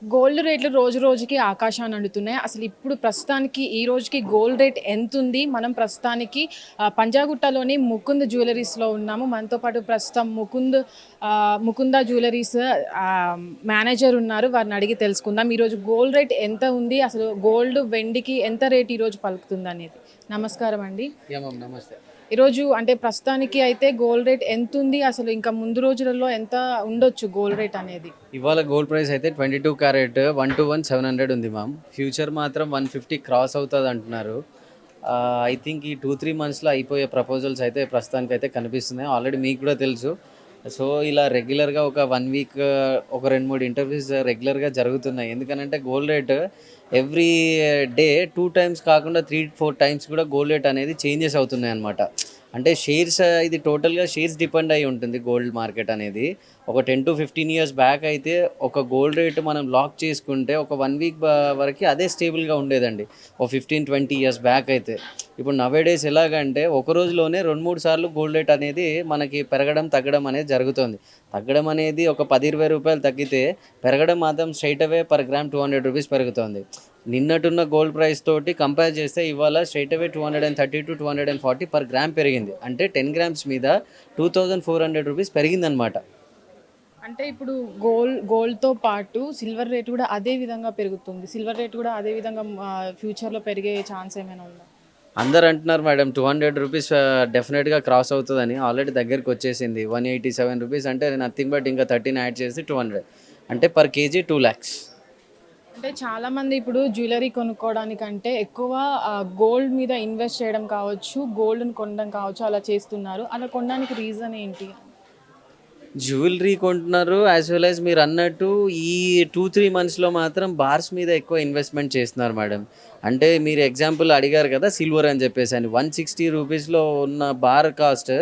Gold రేట్లు రోజు రోజుకి ఆకాశాన్ని అంటుతున్నాయి. అసలు ఇప్పుడు ప్రస్తుతానికి ఈ రోజుకి గోల్డ్ రేట్ ఎంతుంది? మనం ప్రస్తుతానికి పంజాగుట్టలోని ముకుంద్ జ్యువెల్లరీస్‌లో ఉన్నాము. మనతో పాటు ప్రస్తుతం ముకుంద జ్యువెల్లరీస్ మేనేజర్ ఉన్నారు. వారిని అడిగి తెలుసుకుందాం. ఈరోజు గోల్డ్ రేట్ ఎంత ఉంది? అసలు గోల్డ్, వెండికి ఎంత రేట్ ఈరోజు పలుకుతుందనేది. నమస్కారం అండి. నమస్తే. ఈరోజు అంటే ప్రస్తుతానికి అయితే గోల్డ్ రేట్ ఎంతుంది? అసలు ఇంకా ముందు రోజులలో ఎంత ఉండొచ్చు గోల్డ్ రేట్ అనేది? ఇవాళ గోల్డ్ ప్రైస్ అయితే 22 క్యారెట్ 1 to 1 700 ఉంది మ్యామ్. ఫ్యూచర్ మాత్రం 150 క్రాస్ అవుతుంది అంటున్నారు. ఐ థింక్ ఈ 2-3 మంత్స్లో అయిపోయే ప్రపోజల్స్ అయితే ప్రస్తుతానికి అయితే కనిపిస్తున్నాయి. ఆల్రెడీ మీకు కూడా తెలుసు. సో ఇలా రెగ్యులర్గా ఒక 1 వీక్ ఒక 2-3 ఇంటర్వ్యూస్ రెగ్యులర్గా జరుగుతున్నాయి. ఎందుకనంటే gold rate every day 2 times కాకుండా 3-4 టైమ్స్ కూడా గోల్డ్ రేట్ అనేది చేంజెస్ అవుతున్నాయి అన్నమాట. అంటే షేర్స్ ఇది టోటల్గా షేర్స్ డిపెండ్ అయి ఉంటుంది గోల్డ్ మార్కెట్ అనేది. ఒక 10 to 15 ఇయర్స్ బ్యాక్ అయితే ఒక గోల్డ్ రేట్ మనం లాక్ చేసుకుంటే ఒక 1 వీక్ వరకు అదే స్టేబుల్గా ఉండేదండి. ఒక 15-20 ఇయర్స్ బ్యాక్ అయితే. ఇప్పుడు నవేడేస్ ఎలాగంటే ఒక రోజులోనే 2-3 సార్లు గోల్డ్ రేట్ అనేది మనకి పెరగడం తగ్గడం అనేది జరుగుతుంది. తగ్గడం అనేది ఒక 10-20 రూపాయలు తగ్గితే పెరగడం మాత్రం స్ట్రైట్ అవే పర్ గ్రామ్ 200 రూపీస్ పెరుగుతుంది. నిన్నటున్న గోల్డ్ ప్రైస్ తోటి కంపేర్ చేస్తే ఇవాళ straight away 230 to 240 per gram పెరిగింది. అంటే 10 గ్రామ్స్ మీద 2400 రూపీస్ పెరిగిందనమాట. అంటే ఇప్పుడు గోల్డ్‌తో పాటు సిల్వర్ రేట్ కూడా అదే విధంగా పెరుగుతుంది. సిల్వర్ రేట్ కూడా అదే విధంగా ఫ్యూచర్‌లో పెరిగే ఛాన్స్ ఏమైనా ఉందా? అందరు అంటున్నారు మేడం 200 రూపీస్ డెఫినెట్గా క్రాస్ అవుతుందని. ఆల్రెడీ దగ్గరికి వచ్చేసింది 187 రూపీస్. అంటే నథింగ్ బట్ ఇంకా 13 యాడ్ చేసి 200, అంటే పర్ కేజీ 2 lakhs. అంటే చాలామంది ఇప్పుడు జ్యువెలరీ కొనుక్కోవడానికంటే ఎక్కువ గోల్డ్ మీద ఇన్వెస్ట్ చేయడం కావచ్చు, గోల్డ్‌ని కొనడం కావచ్చు అలా చేస్తున్నారు. అలా కొనడానికి రీజన్ ఏంటి? జ్యువెలరీ కొంటున్నారు యాజ్ వెల్ యాజ్ మీరు అన్నట్టు ఈ 2-3 మంత్స్లో మాత్రం బార్స్ మీద ఎక్కువ ఇన్వెస్ట్మెంట్ చేస్తున్నారు మేడం. అంటే మీరు ఎగ్జాంపుల్ అడిగారు కదా సిల్వర్ అని చెప్పేసి అని 160 రూపీస్లో ఉన్న బార్ కాస్ట్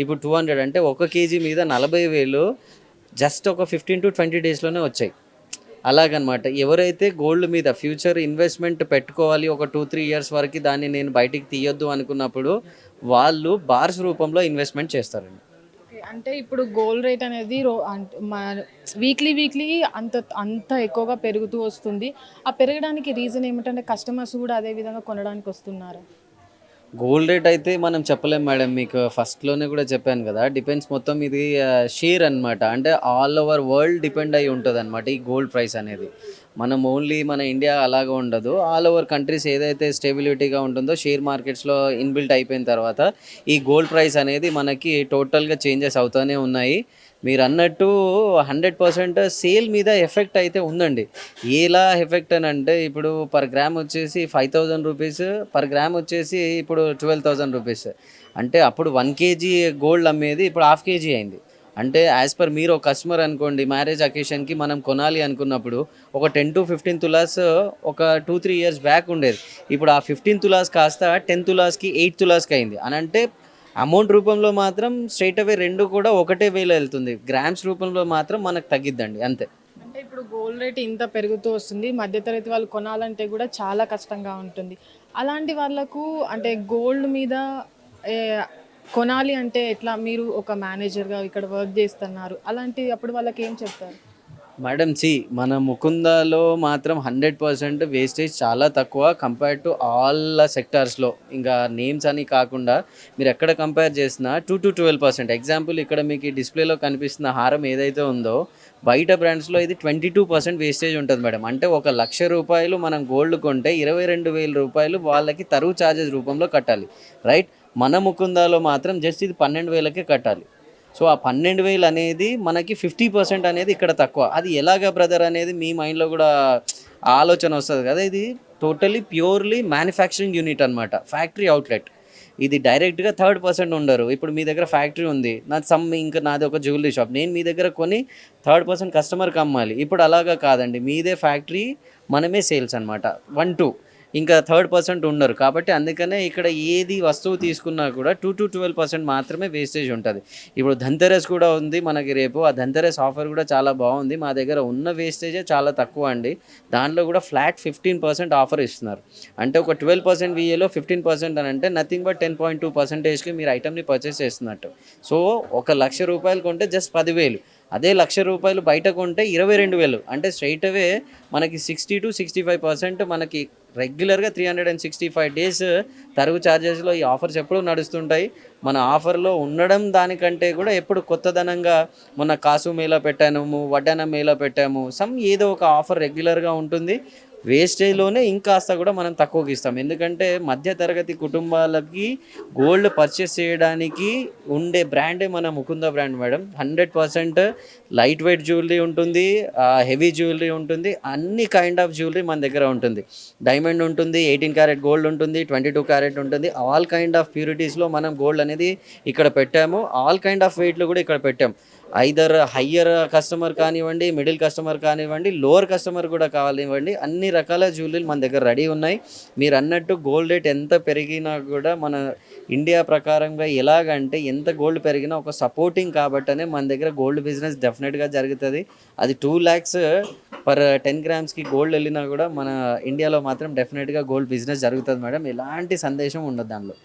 ఇప్పుడు 200, అంటే 1 కేజీ మీద 40,000 జస్ట్ ఒక 15 to 20 డేస్లోనే వచ్చాయి. అలాగనమాట. ఎవరైతే గోల్డ్ మీద ఫ్యూచర్ ఇన్వెస్ట్మెంట్ పెట్టుకోవాలి ఒక 2-3 ఇయర్స్ వరకు దాన్ని నేను బయటికి తీయొద్దు అనుకున్నప్పుడు వాళ్ళు బార్స్ రూపంలో ఇన్వెస్ట్మెంట్ చేస్తారండి. ఓకే. అంటే ఇప్పుడు గోల్డ్ రేట్ అనేది వీక్లీ అంత అంత ఎక్కువగా పెరుగుతూ వస్తుంది. ఆ పెరగడానికి రీజన్ ఏమిటంటే కస్టమర్స్ కూడా అదే విధంగా కొనడానికి వస్తున్నారా? గోల్డ్ రేట్ అయితే మనం చెప్పలేం మేడం. మీకు ఫస్ట్‌లోనే కూడా చెప్పాను కదా! డిపెండ్స్ మొత్తం ఇది షేర్ అనమాట. అంటే ఆల్ ఓవర్ వరల్డ్ డిపెండ్ అయ్యి ఉంటదనమాట ఈ గోల్డ్ ప్రైస్ అనేది. మనం ఓన్లీ మన ఇండియా అలాగా ఉండదు. ఆల్ ఓవర్ కంట్రీస్ ఏదైతే స్టెబిలిటీగా ఉంటుందో షేర్ మార్కెట్స్‌లో ఇన్‌బిల్ట్ అయిపోయిన తర్వాత ఈ గోల్డ్ ప్రైస్ అనేది మనకి టోటల్‌గా చేంజెస్ అవుతూనే ఉన్నాయి. మీరన్నట్టు 100% సేల్ మీద ఎఫెక్ట్ అయితే ఉందండి. ఎలా ఎఫెక్ట్ అనంటే ఇప్పుడు పర్ గ్రామ్ వచ్చేసి 5,000 రూపీస్, పర్ గ్రామ్ వచ్చేసి ఇప్పుడు 12,000 రూపీస్. అంటే అప్పుడు 1 కేజీ గోల్డ్ అమ్మేది ఇప్పుడు హాఫ్ కేజీ అయింది. అంటే యాజ్ పర్ మీరు ఒక కస్టమర్ అనుకోండి, మ్యారేజ్ అకేషన్‌కి మనం కొనాలి అనుకున్నప్పుడు ఒక 10-15 తులాస్ ఒక 2-3 ఇయర్స్ బ్యాక్ ఉండేది. ఇప్పుడు ఆ 15 తులాస్ కాస్త 10 తులాస్‌కి, 8 తులాస్‌కి అయింది. అనంటే అమౌంట్ రూపంలో మాత్రం స్ట్రెయిట్ అవే 2 కూడా ఒకటే వేలో ఎళ్తుంది. గ్రామ్స్ రూపంలో మాత్రం మనకు తగ్గిద్దండి అంతే. అంటే ఇప్పుడు గోల్డ్ రేట్ ఇంత పెరుగుతూ వస్తుంది. మధ్య తరగతి వాళ్ళు కొనాలంటే కూడా చాలా కష్టంగా ఉంటుంది. అలాంటి వాళ్ళకు అంటే గోల్డ్ మీద ఏ కొనాలి అంటే ఎట్లా? మీరు ఒక మేనేజర్‌గా ఇక్కడ వర్క్ చేస్తున్నారు. అలాంటి అప్పుడు వాళ్ళకేం చెప్తారు? మేడం మన ముకుందాలో మాత్రం 100% వేస్టేజ్ చాలా తక్కువ కంపేర్ టు ఆల్ సెక్టార్స్‌లో. ఇంకా నేమ్స్ అని కాకుండా మీరు ఎక్కడ కంపేర్ చేసినా 2-12%. ఎగ్జాంపుల్ ఇక్కడ మీకు ఈ డిస్‌ప్లేలో కనిపిస్తున్న హారం ఏదైతే ఉందో బయట బ్రాండ్స్‌లో ఇది 22% వేస్టేజ్ ఉంటది మేడం. అంటే ఒక రూ. 1,00,000 మనం గోల్డ్ కొంటే రూ. 22,000 వాళ్ళకి తరుగు చార్జెస్ రూపంలో కట్టాలి. రైట్? మన ముకుందాలో మాత్రం జస్ట్ ఇది 12,000కే కట్టాలి. సో ఆ 12,000 అనేది మనకి 50% అనేది ఇక్కడ తక్కువ. అది ఎలాగా బ్రదర్ అనేది మీ మైండ్‌లో కూడా ఆలోచన వస్తది కదా! ఇది టోటల్లీ ప్యూర్‌లీ మ్యానుఫ్యాక్చరింగ్ యూనిట్ అనమాట. Factory outlet. ఇది డైరెక్ట్‌గా థర్డ్ పర్సన్ ఉండరు. ఇప్పుడు మీ దగ్గర ఫ్యాక్టరీ ఉంది. నాది ఒక జ్యువెల్లరీ షాప్. నేను మీ దగ్గర కొని థర్డ్ పర్సన్ కస్టమర్‌కి అమ్మాలి. ఇప్పుడు అలాగా కాదండి. మీదే ఫ్యాక్టరీ, మనమే సేల్స్ అనమాట. 1-2 ఇంకా థర్డ్ పర్సన్ ఉండరు. కాబట్టి అందుకనే ఇక్కడ ఏది వస్తువు తీసుకున్నా కూడా 2-12% మాత్రమే వేస్టేజ్ ఉంటది. ఇప్పుడు ధన్‌తెరస్ కూడా ఉంది మనకి రేపు. ఆ ధన్‌తెరస్ ఆఫర్ కూడా చాలా బావుంది. మా దగ్గర ఉన్న వేస్టేజే చాలా తక్కువ అండి. దాంట్లో కూడా ఫ్లాట్ 15% ఆఫర్ ఇస్తున్నారు. అంటే ఒక 12% వీఏలో 15% అనంటే నథింగ్ బట్ 10.2%కి మీరు ఐటెమ్‌ని పర్చేస్ చేస్తున్నట్టు. సో ఒక రూ. 1,00,000 కొంటే జస్ట్ 10,000. అదే ₹1,00,000 బయట కొంటే 22,000, అంటే స్ట్రైట్ అవే మనకి 60 to 65% మనకి రెగ్యులర్గా 365 డేస్ తరుగు ఛార్జెస్లో ఈ ఆఫర్స్ ఎప్పుడూ నడుస్తుంటాయి. మన ఆఫర్లో ఉండడం దానికంటే కూడా ఎప్పుడు కొత్తదనంగా మొన్న కాసు మేళా పెట్టాము, వడ్డానం మేళా పెట్టాము, ఏదో ఒక ఆఫర్ రెగ్యులర్గా ఉంటుంది. వేస్టేజ్లోనే ఇంకాస్త కూడా మనం తక్కువకి ఇస్తాం. ఎందుకంటే మధ్యతరగతి కుటుంబాలకి గోల్డ్ పర్చేస్ చేయడానికి ఉండే బ్రాండే మన Mukunda brand madam. 100% light weight jewellery ఉంటుంది, హెవీ జ్యువెలరీ ఉంటుంది, అన్ని కైండ్ ఆఫ్ జ్యువెలరీ మన దగ్గర ఉంటుంది. డైమండ్ ఉంటుంది, 18 క్యారెట్ గోల్డ్ ఉంటుంది, 22 క్యారెట్ ఉంటుంది. ఆల్ కైండ్ ఆఫ్ ప్యూరిటీస్లో మనం గోల్డ్ అనేది ఇక్కడ పెట్టాము. ఆల్ కైండ్ ఆఫ్ వెయిట్లు కూడా ఇక్కడ పెట్టాము. ఐదర్ హయ్యర్ కస్టమర్ కానివ్వండి, మిడిల్ కస్టమర్ కానివ్వండి, లోవర్ కస్టమర్ కూడా కానివ్వండి, అన్ని రకాల జ్యువెలరీలు మన దగ్గర రెడీ ఉన్నాయి. మీరు అన్నట్టు గోల్డ్ రేట్ ఎంత పెరిగినా కూడా మన ఇండియా ప్రకారంగా ఎలాగంటే ఎంత గోల్డ్ పెరిగినా ఒక సపోర్టింగ్ కాబట్టనే మన దగ్గర గోల్డ్ బిజినెస్ డెఫినెట్గా జరుగుతుంది. అది 2 lakhs పర్ 10 grams గోల్డ్ వెళ్ళినా కూడా మన ఇండియాలో మాత్రం డెఫినెట్గా గోల్డ్ బిజినెస్ జరుగుతుంది మేడం. ఎలాంటి సందేశం ఉండదు దానిలో.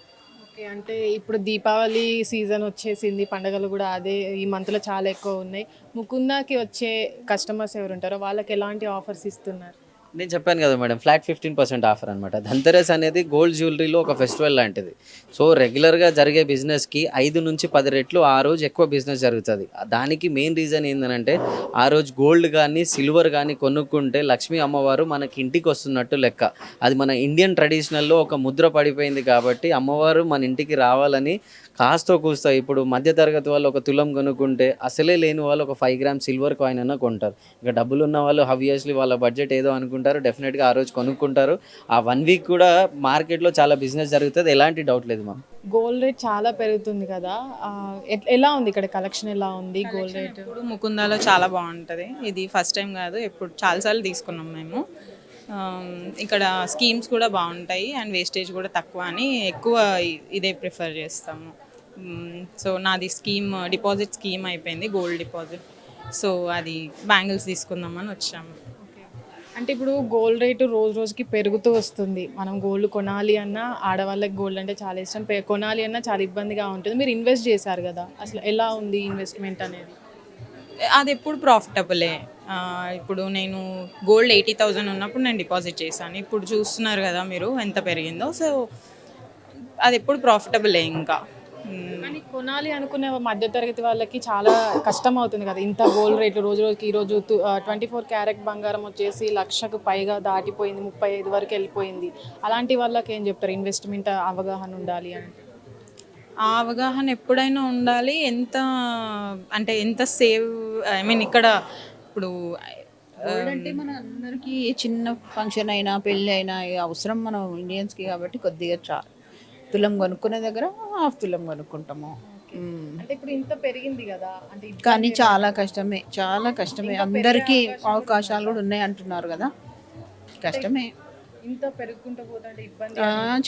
ఓకే, అంటే ఇప్పుడు దీపావళి సీజన్ వచ్చేసింది, పండుగలు కూడా అదే ఈ మంత్లో చాలా ఎక్కువ ఉన్నాయి. ముకుందాకి వచ్చే కస్టమర్స్ ఎవరు ఉంటారో వాళ్ళకి ఎలాంటి ఆఫర్స్ ఇస్తున్నారు? నేను చెప్పాను కదా మేడం, ఫ్లాట్ 15% ఆఫర్ అనమాట. ధన్తెరస్ అనేది గోల్డ్ జ్యువెలరీలో ఒక ఫెస్టివల్ లాంటిది. సో రెగ్యులర్గా జరిగే బిజినెస్కి 5 నుంచి 10 రెట్లు ఆ రోజు ఎక్కువ బిజినెస్ జరుగుతుంది. దానికి మెయిన్ రీజన్ ఏంటంటే ఆ రోజు గోల్డ్ కానీ సిల్వర్ కానీ కొనుక్కుంటే లక్ష్మీ అమ్మవారు మనకి ఇంటికి వస్తున్నట్టు లెక్క. అది మన ఇండియన్ ట్రెడిషనల్లో ఒక ముద్ర పడిపోయింది కాబట్టి అమ్మవారు మన ఇంటికి రావాలని కాస్తో కూస్తా ఇప్పుడు మధ్యతరగతి వాళ్ళు ఒక తులం కొనుక్కుంటే అసలే లేని వాళ్ళు ఒక 5 grams సిల్వర్ కాయిన్ అన్న కొంటారు. ఇక డబ్బులు ఉన్న వాళ్ళు ఆబ్వియస్లీ వాళ్ళ బడ్జెట్ ఏదో అనుకుంటారు, డెఫినెట్గా ఆ రోజు కొనుక్కుంటారు. ఆ 1 week కూడా మార్కెట్లో చాలా బిజినెస్ జరుగుతుంది, ఎలాంటి డౌట్ లేదు మ్యామ్. గోల్డ్ రేట్ చాలా పెరుగుతుంది కదా, ఎలా ఉంది ఇక్కడ కలెక్షన్, ఎలా ఉంది గోల్డ్ రేట్? ఇప్పుడు ముకుందాలో చాలా బాగుంటుంది. ఇది ఫస్ట్ టైం కాదు, ఎప్పుడు చాలాసార్లు తీసుకున్నాం మేము. ఇక్కడ స్కీమ్స్ కూడా బాగుంటాయి అండ్ వేస్టేజ్ కూడా తక్కువ అని ఎక్కువ ఇదే ప్రిఫర్ చేస్తాము. సో నాది డిపాజిట్ స్కీమ్ అయిపోయింది, గోల్డ్ డిపాజిట్. సో అది బ్యాంగిల్స్ తీసుకుందామని వచ్చాము. అంటే ఇప్పుడు గోల్డ్ రేటు రోజు రోజుకి పెరుగుతూ వస్తుంది. మనం గోల్డ్ కొనాలి అన్నా, ఆడవాళ్ళకి గోల్డ్ అంటే చాలా ఇష్టం, కొనాలి అన్నా చాలా ఇబ్బందిగా ఉంటుంది. మీరు ఇన్వెస్ట్ చేశారు కదా, అసలు ఎలా ఉంది ఇన్వెస్ట్మెంట్ అనేది? అది ఎప్పుడు ప్రాఫిటబులే. ఇప్పుడు నేను గోల్డ్ 80,000 ఉన్నప్పుడు నేను డిపాజిట్ చేశాను. ఇప్పుడు చూస్తున్నారు కదా మీరు ఎంత పెరిగిందో. సో అది ఎప్పుడు ప్రాఫిటబులే. ఇంకా కానీ కొనాలి అనుకునే మధ్యతరగతి వాళ్ళకి చాలా కష్టం అవుతుంది కదా, ఇంత గోల్డ్ రేట్లు రోజు రోజుకి. ఈరోజు 24 క్యారెట్ బంగారం వచ్చేసి 1,00,000కు పైగా దాటిపోయింది, 35 వరకు వెళ్ళిపోయింది. అలాంటి వాళ్ళకి ఏం చెప్తారు? ఇన్వెస్ట్మెంట్ అవగాహన ఉండాలి అంటే. ఆ అవగాహన ఎప్పుడైనా ఉండాలి. ఎంత సేవ్, ఐ మీన్ ఇక్కడ ఇప్పుడు అంటే మన అందరికీ చిన్న ఫంక్షన్ అయినా పెళ్ళి అయినా అవసరం మన ఇండియన్స్కి కాబట్టి కొద్దిగా తులం కొనుక్కునే దగ్గర హాఫ్ తులం కొనుక్కుంటాము. అంటే ఇప్పుడు ఇంత పెరిగింది కదా, అంటే కానీ చాలా కష్టమే. అందరికీ అవకాశాలు కూడా ఉన్నాయి అంటున్నారు కదా, కష్టమే. ఇంత పెరుగుకుంటూ పోతుంటే ఇబ్బంది,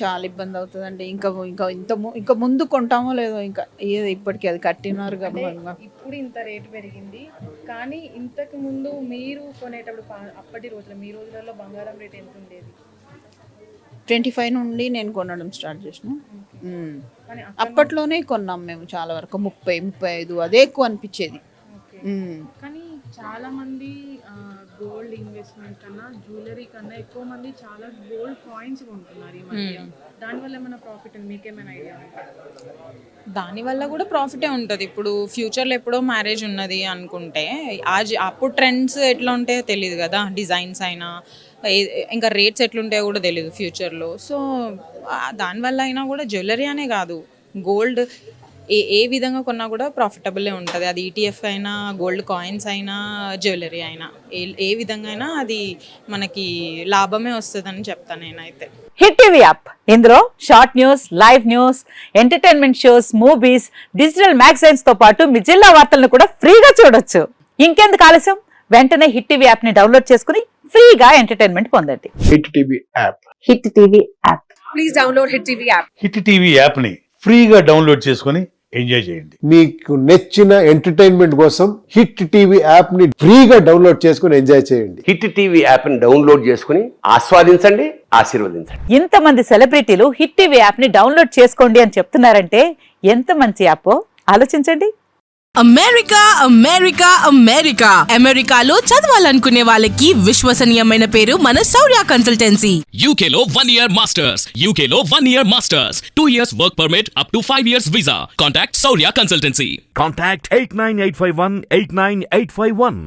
చాలా ఇబ్బంది అవుతుందండి. ఇంకా ముందు కొంటామో లేదో, ఇంకా ఇప్పటికీ అది కట్టినారు కదా. ఇప్పుడు ఇంత రేటు పెరిగింది, కానీ ఇంతకు ముందు మీరు కొనేటప్పుడు అప్పటి రోజుల్లో, మీ రోజులలో బంగారం రేట్ ఎంత ఉండేది? 25 నుండి నేను కొనడం స్టార్ట్ చేసిన. అప్పట్లోనే కొన్నాం మేము చాలా వరకు, 30-35 అదే ఎక్కువ అనిపించేది. కానీ చాలా మంది గోల్డ్ ఇన్వెస్ట్మెంట్ కన్నా జ్యువెలరీ కన్నా ఎక్కువ మంది చాలా గోల్డ్ కాయిన్స్ కొంటున్నారు ఈ మధ్య. దానివల్ల ఏమైనా ప్రాఫిట్ ఉంది? మీకేమైనా ఐడియా? దానివల్ల కూడా ప్రాఫిటే ఉంటుంది. ఇప్పుడు ఫ్యూచర్లో ఎప్పుడో మ్యారేజ్ ఉన్నది అనుకుంటే అప్పుడు ట్రెండ్స్ ఎట్లా ఉంటాయో తెలియదు కదా, డిజైన్స్ అయినా ఇంకా రేట్స్ ఎట్లుంటాయో కూడా తెలియదు ఫ్యూచర్లో. సో దానివల్ల అయినా కూడా జ్యువెలరీ అనే కాదు, గోల్డ్ ఏ విధంగా కొన్నా కూడా ప్రాఫిటబుల్లే ఉంటుంది. అది ఈటీఎఫ్ అయినా, గోల్డ్ కాయిన్స్ అయినా, జ్యువెలరీ అయినా, ఏ విధంగా అయినా అది మనకి లాభమే వస్తుందని చెప్తాను నేనైతే. హిట్ టీవీ యాప్, ఇందులో short news, live news, entertainment shows, movies, digital magazines తో పాటు మీ జిల్లా వార్తలను కూడా ఫ్రీగా చూడొచ్చు. ఇంకెందుకు ఆలస్యం, వెంటనే హిట్ టీవీ యాప్ ని డౌన్లోడ్ చేసుకుని ఫ్రీగా ఎంటర్టైన్మెంట్ పొందండి. Hit TV app, hit TV app, please download hit TV app. Hit TV app ని ఫ్రీగా డౌన్లోడ్ చేసుకొని ఎంజాయ్ చేయండి. మీకు నచ్చిన ఎంటర్టైన్మెంట్ కోసం హిట్ టీవీ యాప్ ని ఫ్రీగా డౌన్లోడ్ చేసుకుని ఎంజాయ్ చేయండి. హిట్ టీవీ యాప్ ని డౌన్లోడ్ చేసుకుని ఆస్వాదించండి, ఆశీర్వదించండి. ఇంతమంది సెలబ్రిటీలు హిట్ టీవీ యాప్ ని డౌన్లోడ్ చేసుకోండి అని చెప్తున్నారంటే ఎంత మంచి యాప్ ఆలోచించండి. అమెరికా అమెరికా అమెరికా అమెరికాలో చదవాలనుకునే వాళ్ళకి విశ్వసనీయమైన పేరు మన శౌర్య కన్సల్టెన్సీ. UK లో 1 year masters. UK లో 1 year masters. 2 years work permit up to 5 years visa. Contact Saurya Consultancy. Contact 89851 89851.